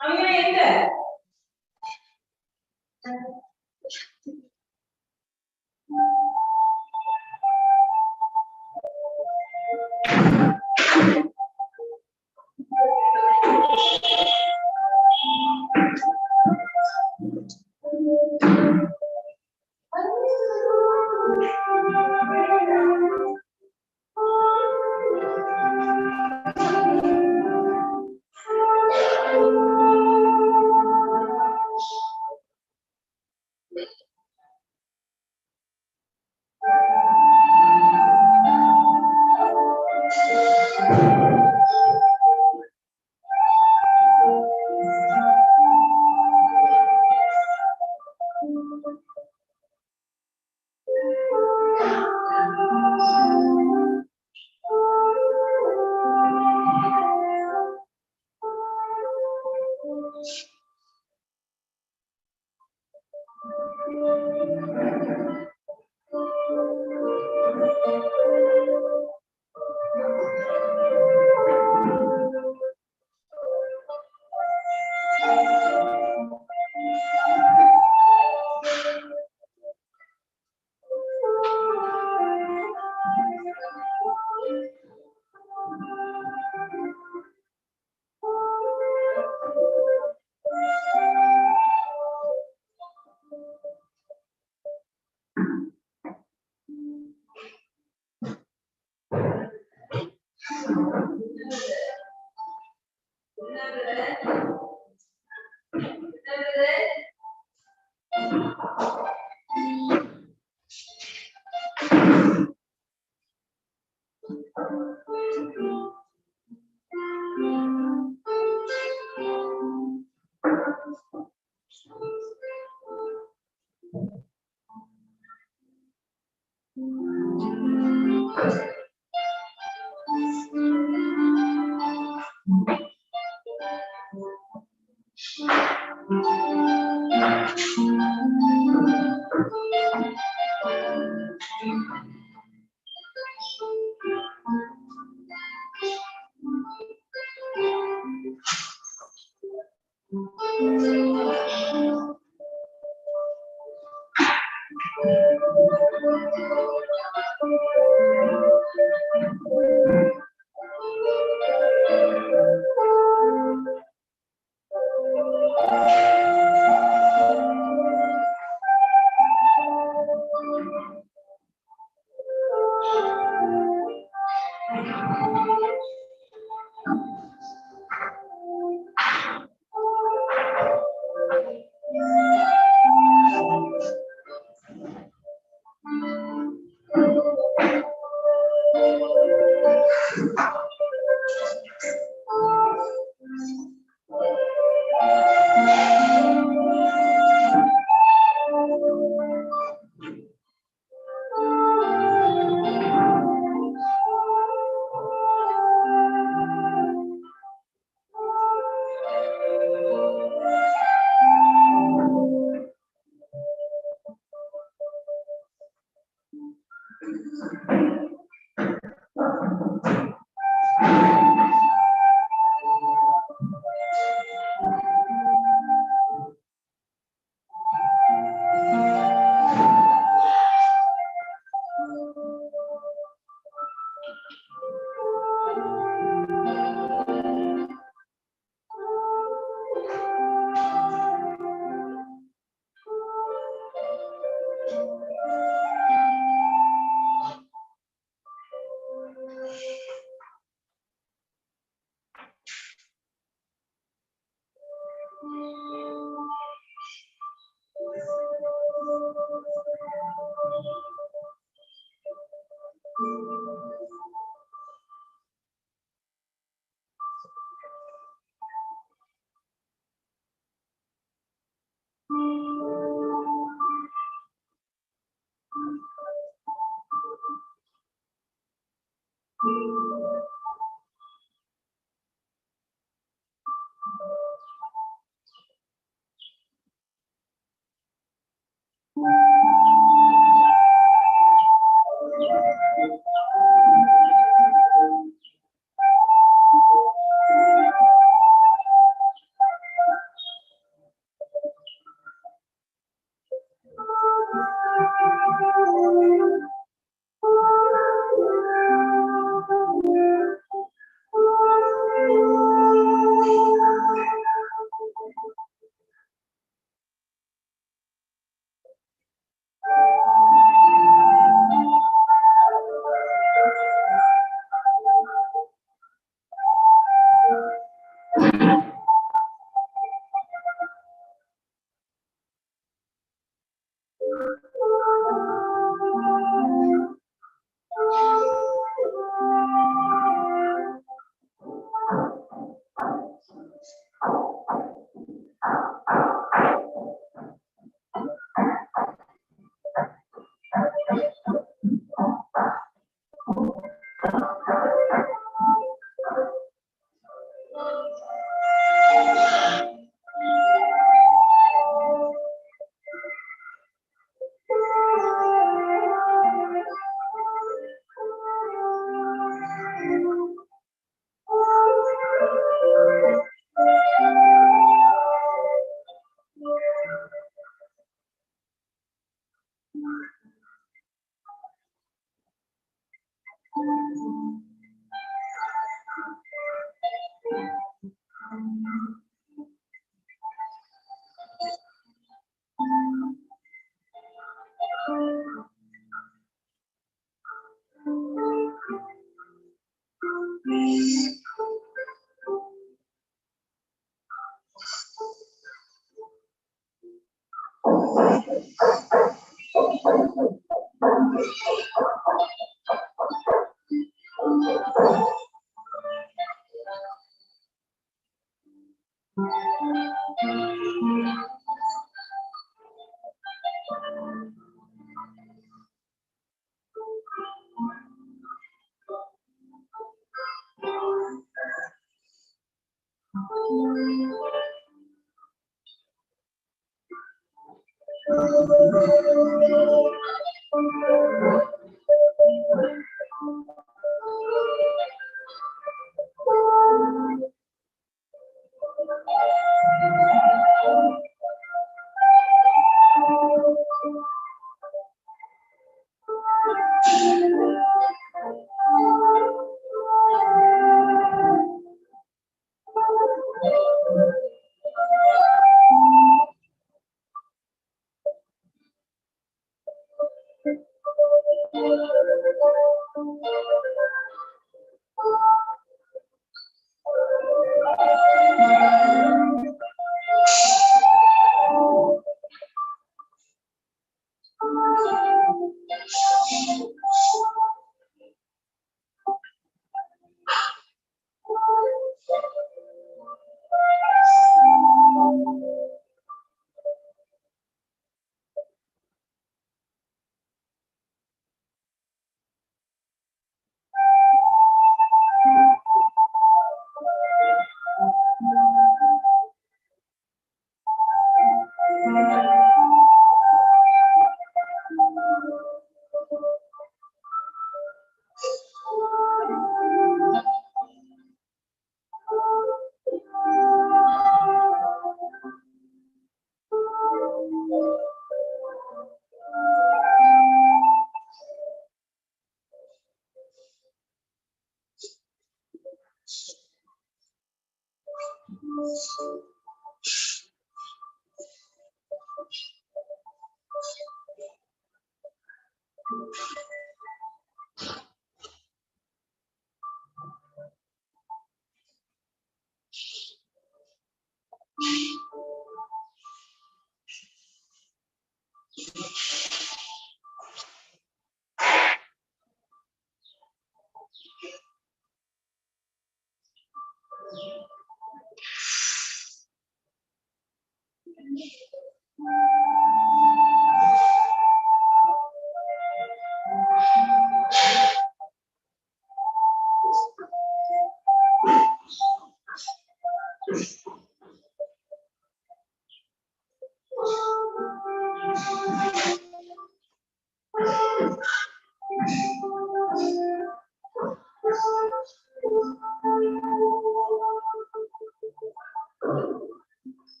அங்க எங்க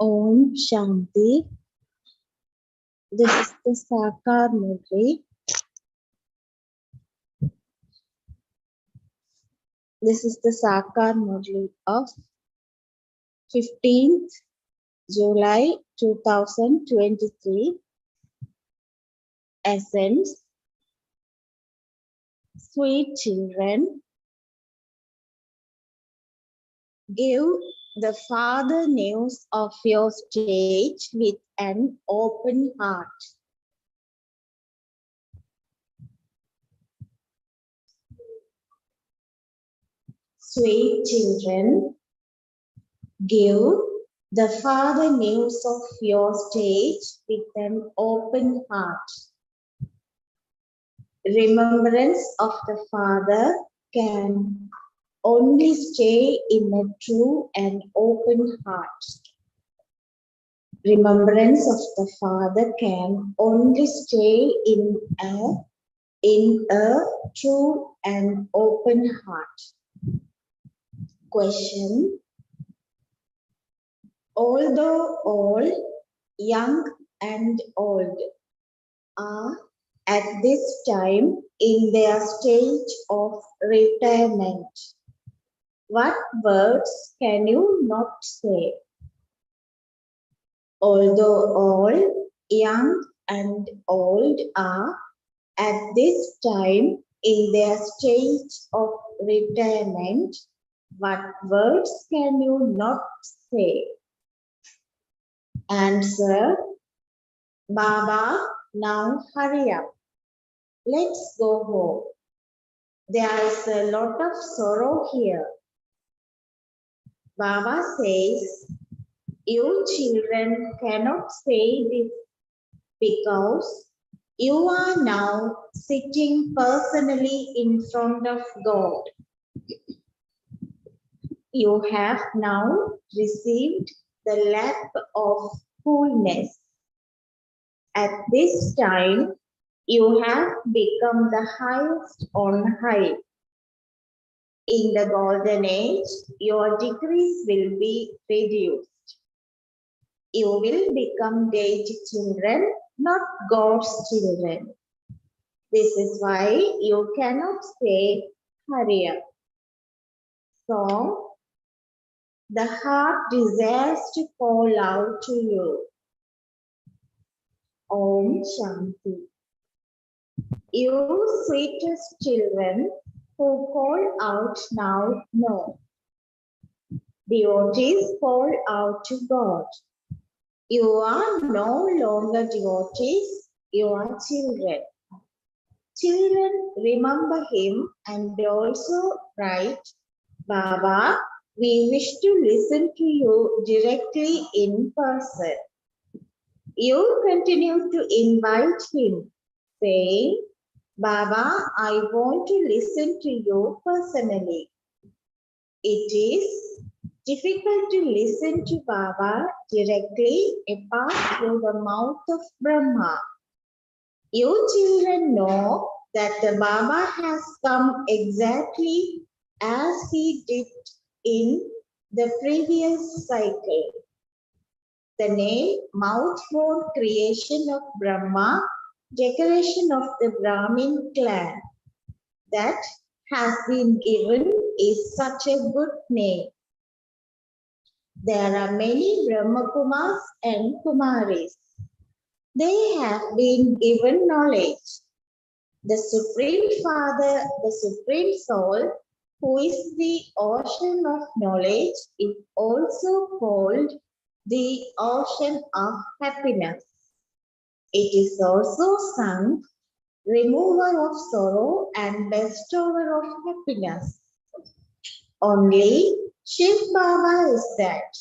Om Shanti. This is the Sakar Murli. This is the Sakar Murli of 15th July 2023. Essence. Sweet children, give the Father news of your stage with an open heart. Sweet children, give the Father news of your stage with an open heart. Remembrance of the Father can only stay in a true and open heart. Remembrance of the Father can only stay in a true and open heart. Question. Although all, young and old, are at this time in their stage of retirement, what words can you not say? Although all, young and old, are at this time in their stage of retirement, what words can you not say? Answer. Baba, now hurry up. Let's go home. There is a lot of sorrow here. Baba says, you children cannot say this because you are now sitting personally in front of God. You have now received the lap of coolness. At this time, you have become the highest on high. In the golden age, your degrees will be reduced. You will become deity children, not God's children. This is why you cannot say, hurry up. So, the heart desires to call out to you. Om Shanti. You sweetest children who call out now know. Devotees call out to God. You are no longer devotees, you are children. Children remember him and also write, Baba, we wish to listen to you directly in person. You continue to invite him, saying, Baba, I want to listen to you personally. It is difficult to listen to Baba directly apart through the mouth of Brahma. You children know that the Baba has come exactly as he did in the previous cycle. The name mouth-born creation of Brahma, decoration of the Brahmin clan, that has been given is such a good name. There are many Brahmakumars and Kumaris. They have been given knowledge. The Supreme Father, the Supreme Soul, who is the ocean of knowledge, is also called the ocean of happiness. It is also sung, remover of sorrow and bestower of happiness. Only Shiv Baba is that.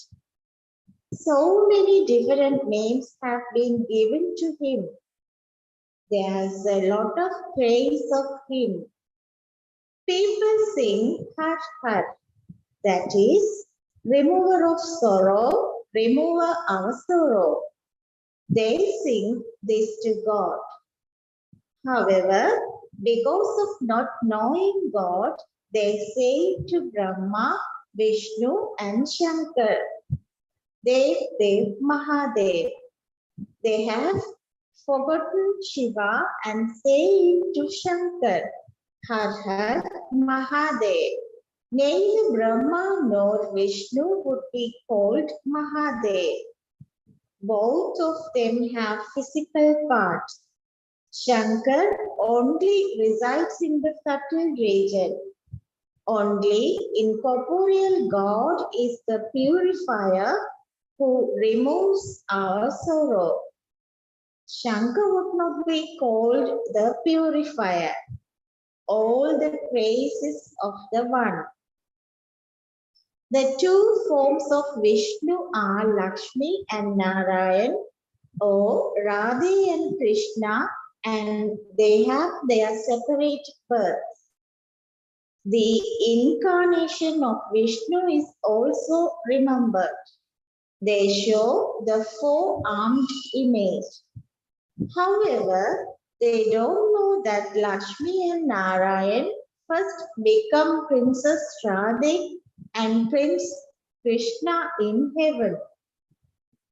So many different names have been given to him. There is a lot of praise of him. People sing Har Har, that is, remover of sorrow, remover our sorrow. They sing this to God. However, because of not knowing God, they say to Brahma, Vishnu and Shankar. Dev Dev Mahadev. They have forgotten Shiva and say to Shankar, Har Har Mahadev. Neither Brahma nor Vishnu would be called Mahadev. Both of them have physical parts. Shankar only resides in the subtle region. Only incorporeal God is the purifier who removes our sorrow. Shankar would not be called the purifier. All the praises of the one. The two forms of Vishnu are Lakshmi and Narayan, or Radhe and Krishna, and they have their separate births. The incarnation of Vishnu is also remembered. They show the four-armed image. However, they don't know that Lakshmi and Narayan first become Princess Radhe and Prince Krishna in heaven.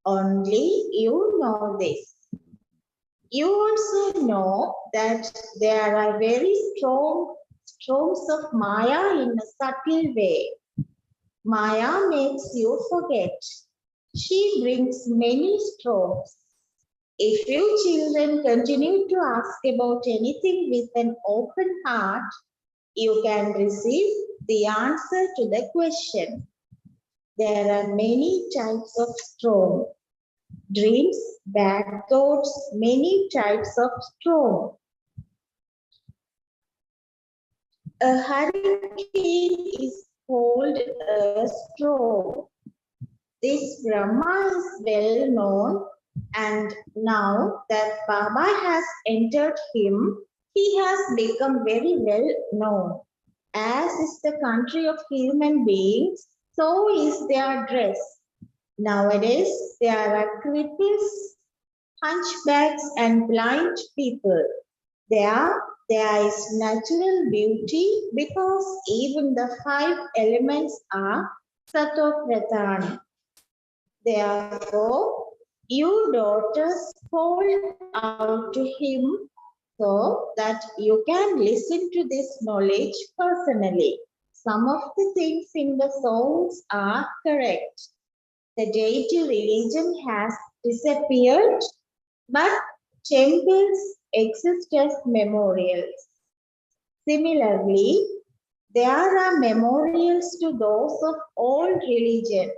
Only you know this. You also know that there are very strong storms of Maya in a subtle way. Maya makes you forget. She brings many storms. If you children continue to ask about anything with an open heart, you can receive the answer to the question. There are many types of storm. Dreams, bad thoughts, many types of storm. A hurricane is called a storm. This Brahma is well known, and now that Baba has entered him, he has become very well known. As is the country of human beings, so is their dress. Nowadays, there are cripples, hunchbacks, and blind people. There is natural beauty because even the 5 elements are Satopratana. Therefore, you daughters call out to him so that you can listen to this knowledge personally. Some of the things in the songs are correct. The deity religion has disappeared, but temples exist as memorials. Similarly, there are memorials to those of all religions.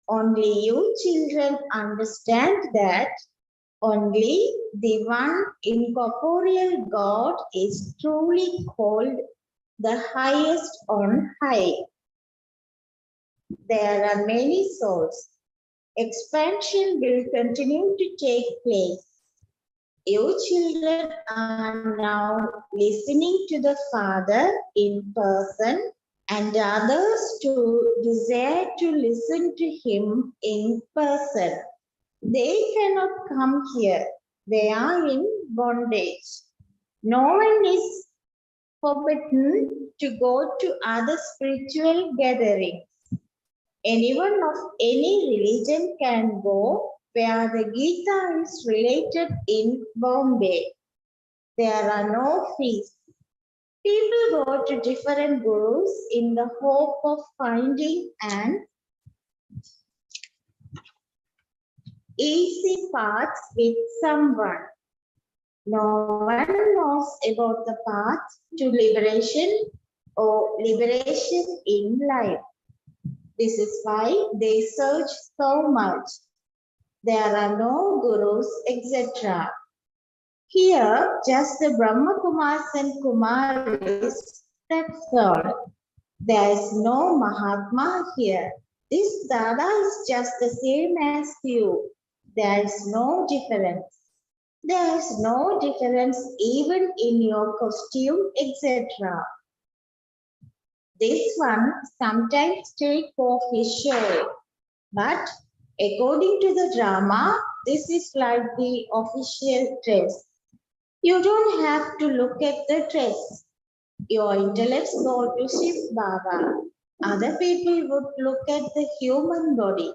Only you children understand that only the one incorporeal God is truly called the highest on high. There are many souls. Expansion will continue to take place. You children are now listening to the Father in person, and others too desire to listen to him in person. They cannot come here. They are in bondage. No one is forbidden to go to other spiritual gatherings. Anyone of any religion can go where the Gita is related in Bombay. There are no fees. People go to different gurus in the hope of finding an easy path with someone. No one knows about the path to liberation or liberation in life. This is why they search so much. There are no gurus, etc. Here, just the Brahma Kumars and Kumaris, that's all. There is no Mahatma here. This Dada is just the same as you. There is no difference. There is no difference even in your costume, etc. This one sometimes take off his shirt, but according to the drama, this is like the official dress. You don't have to look at the dress. Your intellects go to Shiv Baba. Other people would look at the human body.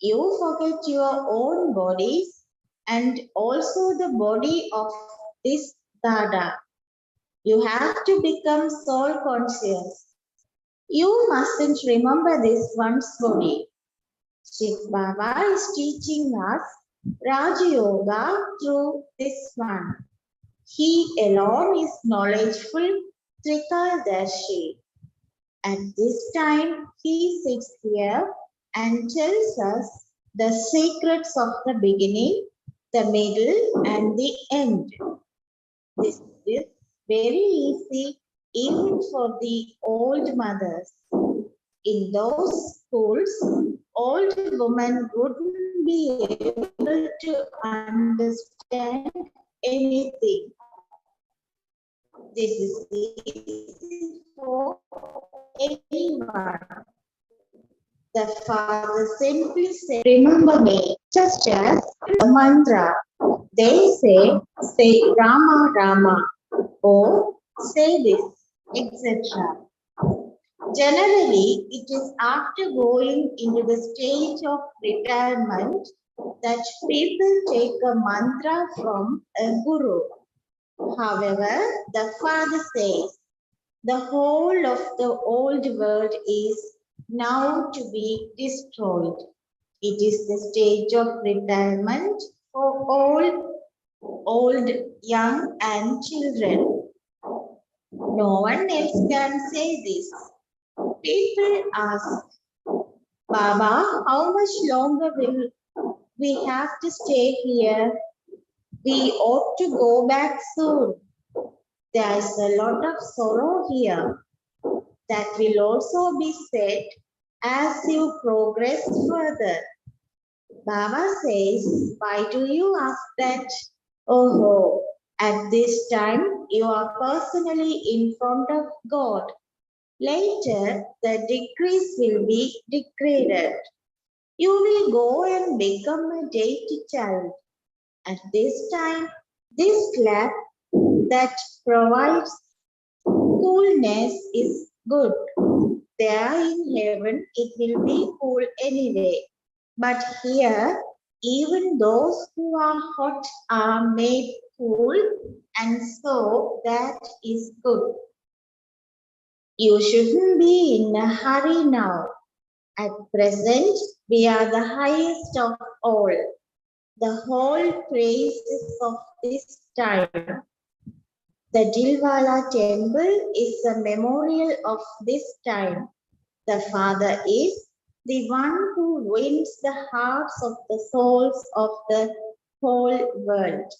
You forget your own bodies and also the body of this Dada. You have to become soul conscious. You mustn't remember this one's body. Shiv Baba is teaching us Raja Yoga through this one. He alone is knowledgeful, Trikaldarshi. At this time, he sits here and tells us the secrets of the beginning, the middle, and the end. This is very easy even for the old mothers. In those schools, old women wouldn't be able to understand anything. This is easy for anyone. The father simply said, remember me, just as a mantra. They say Rama Rama, or say this, etc. Generally, it is after going into the stage of retirement that people take a mantra from a guru. However, the father says the whole of the old world is now to be destroyed. It is the stage of retirement for all, old, young, and children. No one else can say this. People ask, Baba, how much longer will we have to stay here? We ought to go back soon. There is a lot of sorrow here. That will also be said as you progress further. Baba says, why do you ask that? Oh, at this time you are personally in front of God. Later, the decrees will be degraded. You will go and become a deity child. At this time, this lap that provides coolness is good. There in heaven, it will be cool anyway. But here, even those who are hot are made cool, and so that is good. You shouldn't be in a hurry now. At present, we are the highest of all. The whole praises of this time. The Dilwala temple is a memorial of this time. The Father is the one who wins the hearts of the souls of the whole world.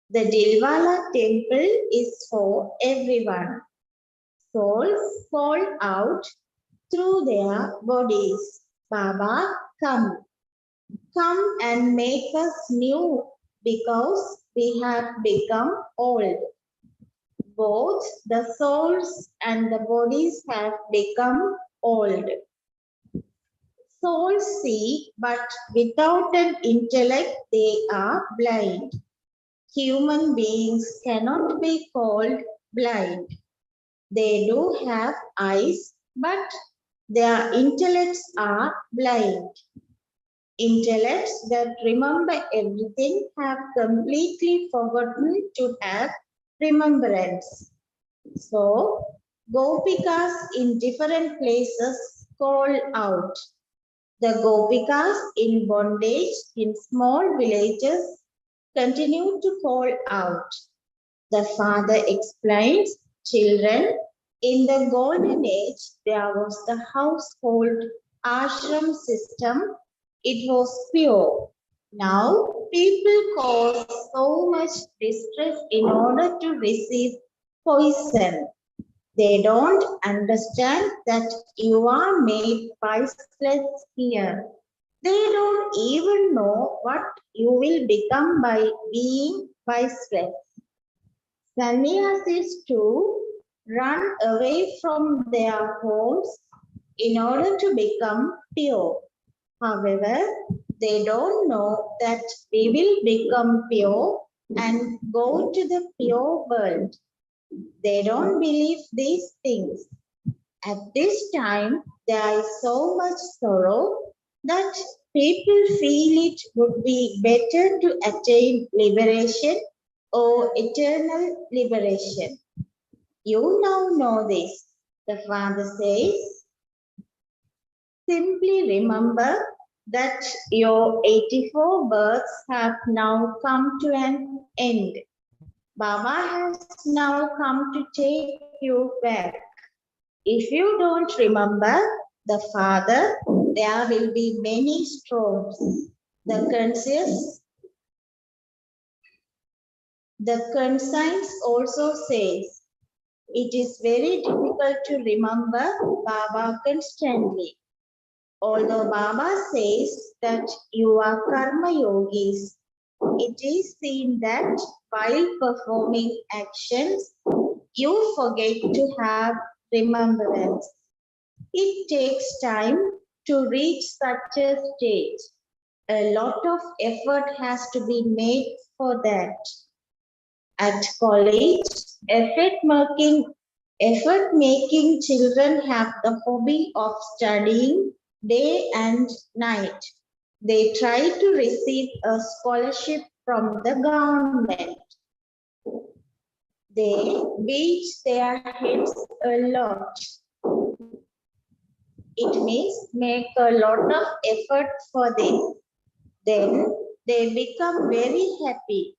The Dilwala temple is for everyone. Souls fall out through their bodies. Baba, come. Come and make us new because we have become old. Both the souls and the bodies have become old. Souls see, but without an intellect, they are blind. Human beings cannot be called blind. They do have eyes, but their intellects are blind. Intellects that remember everything have completely forgotten to have remembrance. So, Gopikas in different places call out. The Gopikas in bondage in small villages continue to call out. The father explains, children, in the golden age, there was the household ashram system. It was pure. Now, people cause so much distress in order to receive poison. They don't understand that you are made priceless here. They don't even know what you will become by being priceless. Sannyasis too run away from their homes in order to become pure. However, they don't know that we will become pure and go to the pure world. They don't believe these things. At this time, there is so much sorrow that People feel it would be better to attain liberation or eternal liberation. You now know this. The Father says, simply remember that your 84 births have now come to an end. Baba has now come to take you back. If you don't remember the Father, there will be many storms. The conscience also says, it is very difficult to remember Baba constantly. Although Baba says that you are karma yogis, it is seen that while performing actions, you forget to have remembrance. It takes time to reach such a state. A lot of effort has to be made for that. At college, effort-making children have the hobby of studying day and night. They try to receive a scholarship from the government. They beat their heads a lot. It means make a lot of effort for this. Then they become very happy.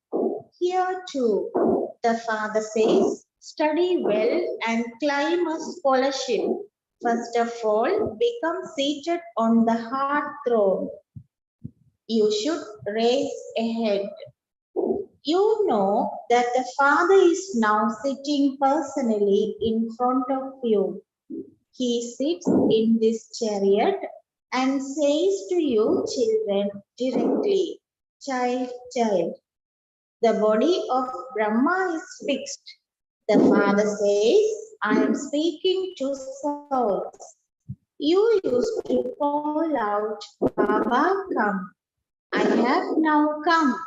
Here too, the Father says, study well and climb a scholarship. First of all, become seated on the heart throne. You should raise a head. You know that the Father is now sitting personally in front of you. He sits in this chariot and says to you children directly, child, child. The body of Brahma is fixed. The Father says, I am speaking to souls. You used to call out, Baba, come. I have now come.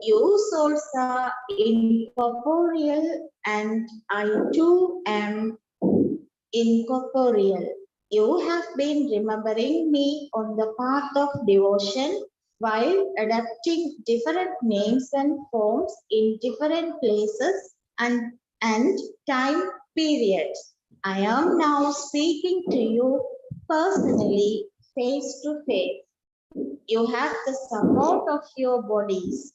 You souls are incorporeal and I too am incorporeal. You have been remembering me on the path of devotion while adapting different names and forms in different places and time periods. I am now speaking to you personally, face to face. You have the support of your bodies.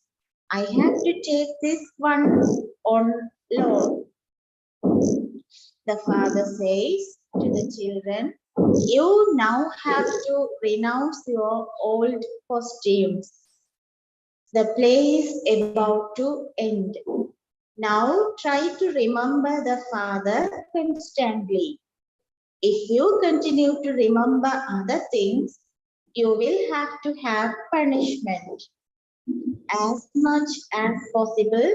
I have to take this one on load. The Father says to the children, you now have to renounce your old costumes. The play is about to end. Now try to remember the Father constantly. If you continue to remember other things, you will have to have punishment. As much as possible,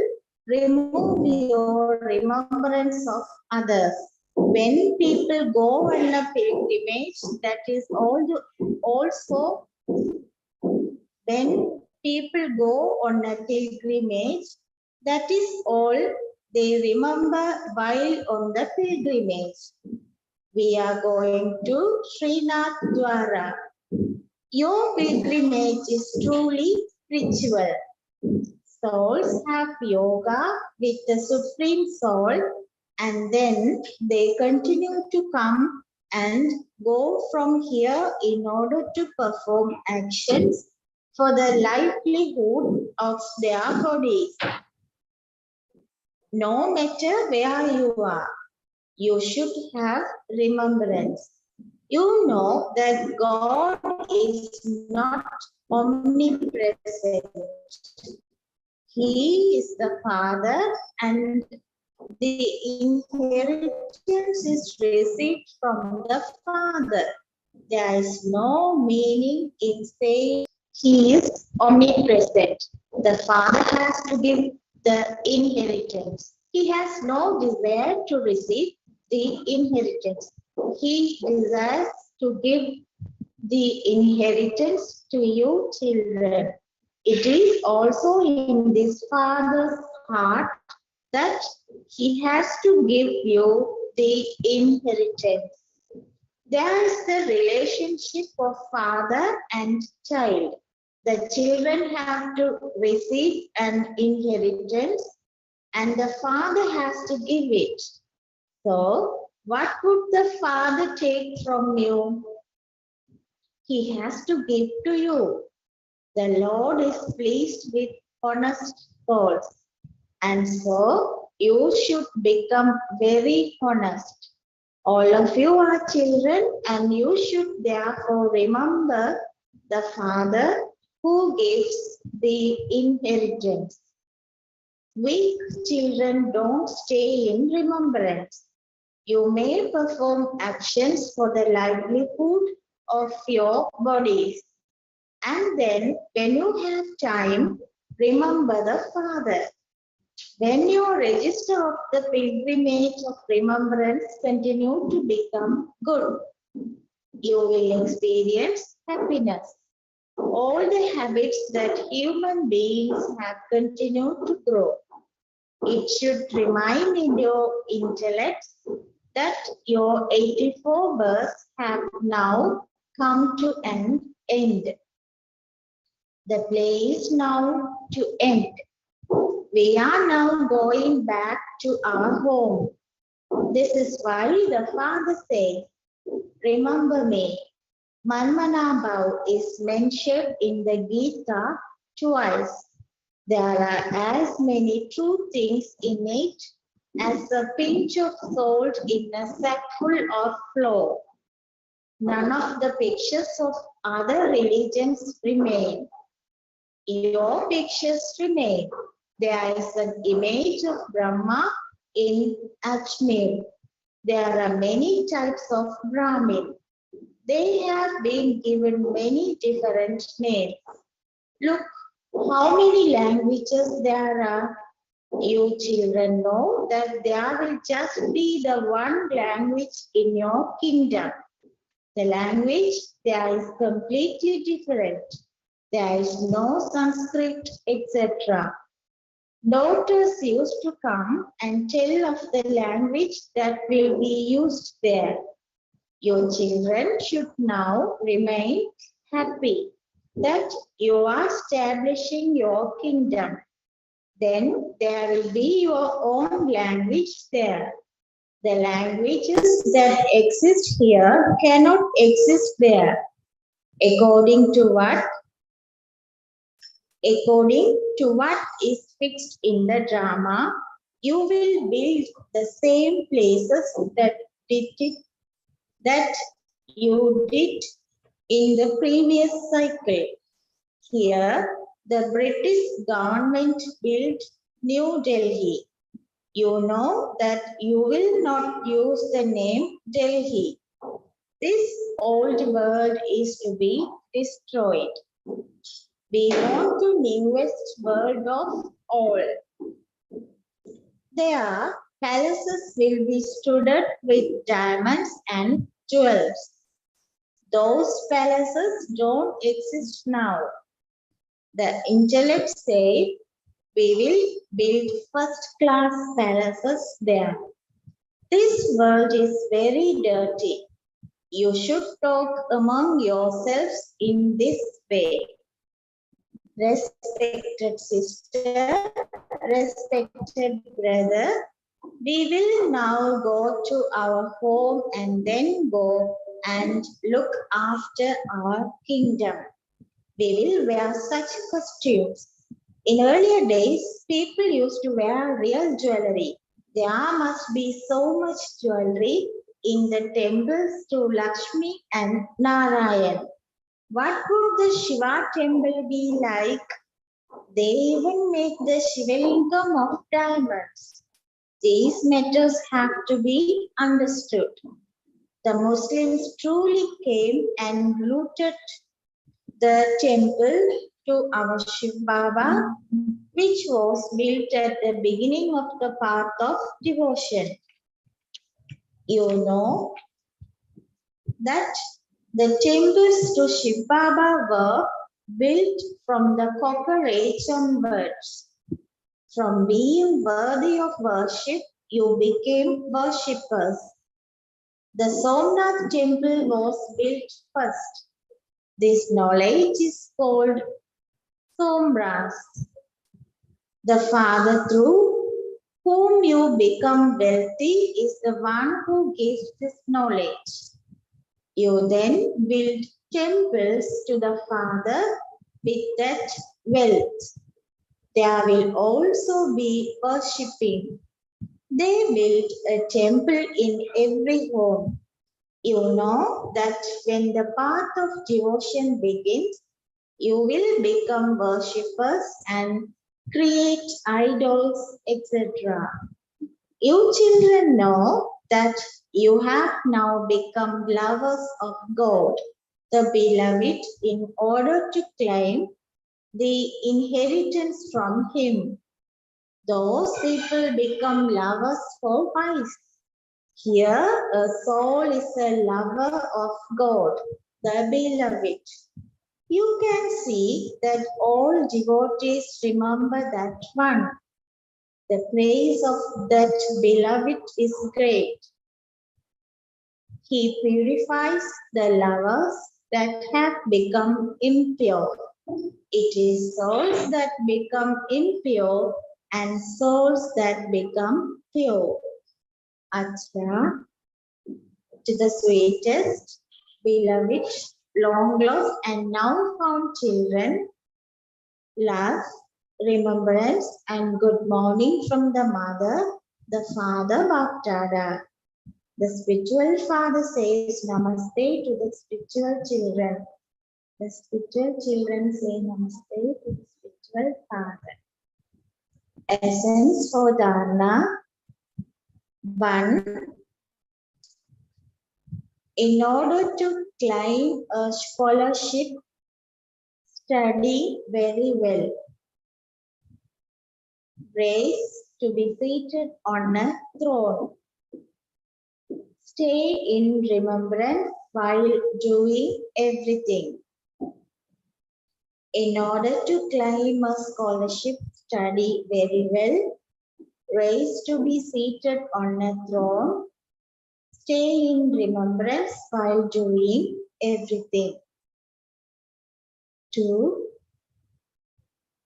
remove your remembrance of others. When people go on a pilgrimage, that is also when people go on a pilgrimage, that is all they remember while on the pilgrimage. We are going to Srinath Dwara. Your pilgrimage is truly spiritual. Souls have yoga with the Supreme Soul and then they continue to come and go from here in order to perform actions for the livelihood of their bodies. No matter where you are, you should have remembrance. You know that God is not omnipresent. He is the Father and the inheritance is received from the Father. There is no meaning in saying He is omnipresent. The Father has to give the inheritance. He has no desire to receive the inheritance. He desires to give the inheritance to you children. It is also in this Father's heart that He has to give you the inheritance. There is the relationship of father and child. The children have to receive an inheritance and the father has to give it. So, what would the father take from you? He has to give to you. The Lord is pleased with honest souls. And so, you should become very honest. All of you are children, and you should therefore remember the Father who gives the inheritance. Weak children don't stay in remembrance. You may perform actions for the livelihood of your bodies. And then, when you have time, remember the Father. When your register of the pilgrimage of remembrance continue to become good, you will experience happiness. All the habits that human beings have continued to grow. It should remain in your intellect that your 84 births have now come to an end. The play is now to end. We are now going back to our home. This is why the Father says, remember me. Manmanabhav is mentioned in the Gita twice. There are as many true things in it as a pinch of salt in a sack full of flour. None of the pictures of other religions remain. Your pictures remain. There is an image of Brahma in Ajmer. There are many types of Brahmin. They have been given many different names. Look how many languages there are. You children know that there will just be the one language in your kingdom. The language there is completely different. There is no Sanskrit, etc. Daughters used to come and tell of the language that will be used there. Your children should now remain happy that you are establishing your kingdom. Then there will be your own language there. The languages that exist here cannot exist there. According to what is fixed in the drama, you will build the same places that you did in the previous cycle. Here, the British government built New Delhi. You know that you will not use the name Delhi. This old world is to be destroyed. We want the newest world of all. There, palaces will be studded with diamonds and jewels. Those palaces don't exist now. The intellect says we will build first-class palaces there. This world is very dirty. You should talk among yourselves in this way. Respected sister, respected brother, we will now go to our home and then go and look after our kingdom. We will wear such costumes. In earlier days, people used to wear real jewelry. There must be so much jewelry in the temples to Lakshmi and Narayan. What would the Shiva temple be like? They even make the Shivalingam of diamonds. These matters have to be understood. The Muslims truly came and looted the temple to our Shiv Baba, which was built at the beginning of the path of devotion. You know that the temples to Shiv Baba were built from the Copper Age onwards. From being worthy of worship, you became worshippers. The Somnath temple was built first. This knowledge is called Somras. The Father through whom you become wealthy is the one who gives this knowledge. You then build temples to the Father with that wealth. There will also be worshipping. They built a temple in every home. You know that when the path of devotion begins, you will become worshippers and create idols, etc. You children know that you have now become lovers of God, the beloved, in order to claim the inheritance from Him. Those people become lovers for vice. Here, a soul is a lover of God, the beloved. You can see that all devotees remember that one. The praise of that beloved is great. He purifies the lovers that have become impure. It is souls that become impure and souls that become pure. Acha, to the sweetest, beloved, long lost and now found children, love, remembrance and good morning from the mother, the father Bhaktada. The spiritual father says namaste to the spiritual children. The spiritual children say namaste to the spiritual father. Essence for Dharna. 1. In order to climb a scholarship, study very well. Raise to be seated on a throne. Stay in remembrance while doing everything. In order to climb a scholarship, study very well. Raise to be seated on a throne. Stay in remembrance while doing everything. 2.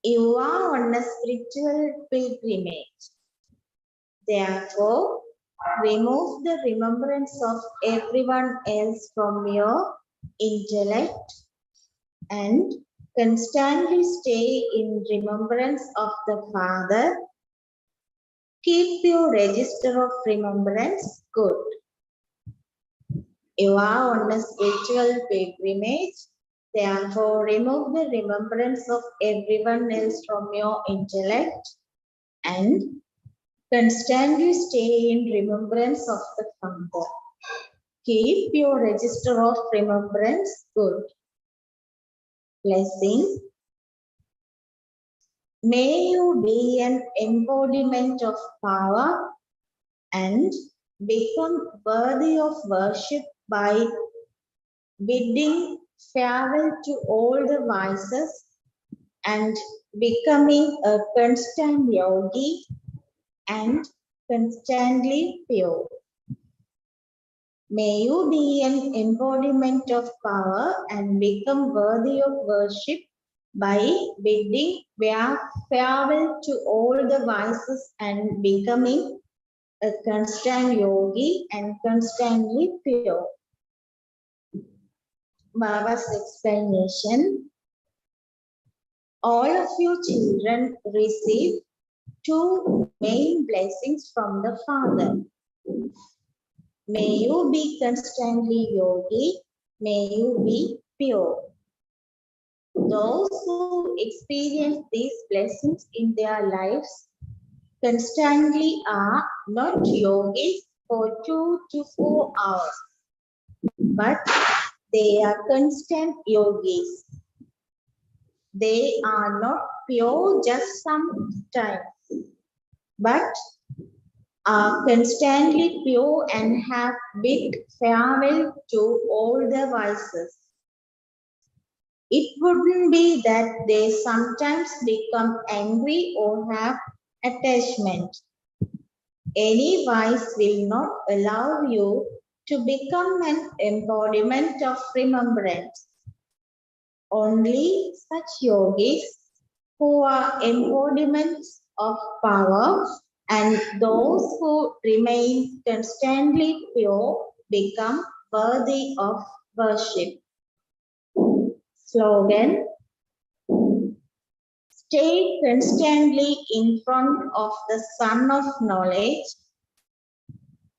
You are on a spiritual pilgrimage. Therefore, remove the remembrance of everyone else from your intellect and constantly stay in remembrance of the Father. Keep your register of remembrance good. You are on a spiritual pilgrimage. Therefore, remove the remembrance of everyone else from your intellect and constantly stay in remembrance of the Father. Keep your register of remembrance good. Blessing. May you be an embodiment of power and become worthy of worship by bidding farewell to all the vices and becoming a constant yogi and constantly pure. May you be an embodiment of power and become worthy of worship by bidding farewell to all the vices and becoming a constant yogi and constantly pure. Baba's explanation. All of you children receive two main blessings from the Father. May you be constantly yogi. May you be pure. Those who experience these blessings in their lives constantly are not yogis for 2 to 4 hours, but they are constant yogis. They are not pure just sometimes, but are constantly pure and have bid farewell to all the vices. It wouldn't be that they sometimes become angry or have attachment. Any vice will not allow you to become an embodiment of remembrance. Only such yogis who are embodiments of power and those who remain constantly pure become worthy of worship. Slogan: stay constantly in front of the sun of knowledge,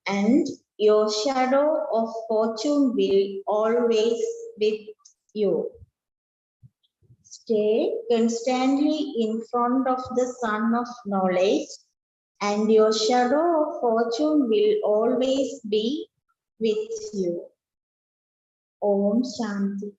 and your shadow of fortune will always be with you. Stay constantly in front of the sun of knowledge, and your shadow of fortune will always be with you. Om Shanti.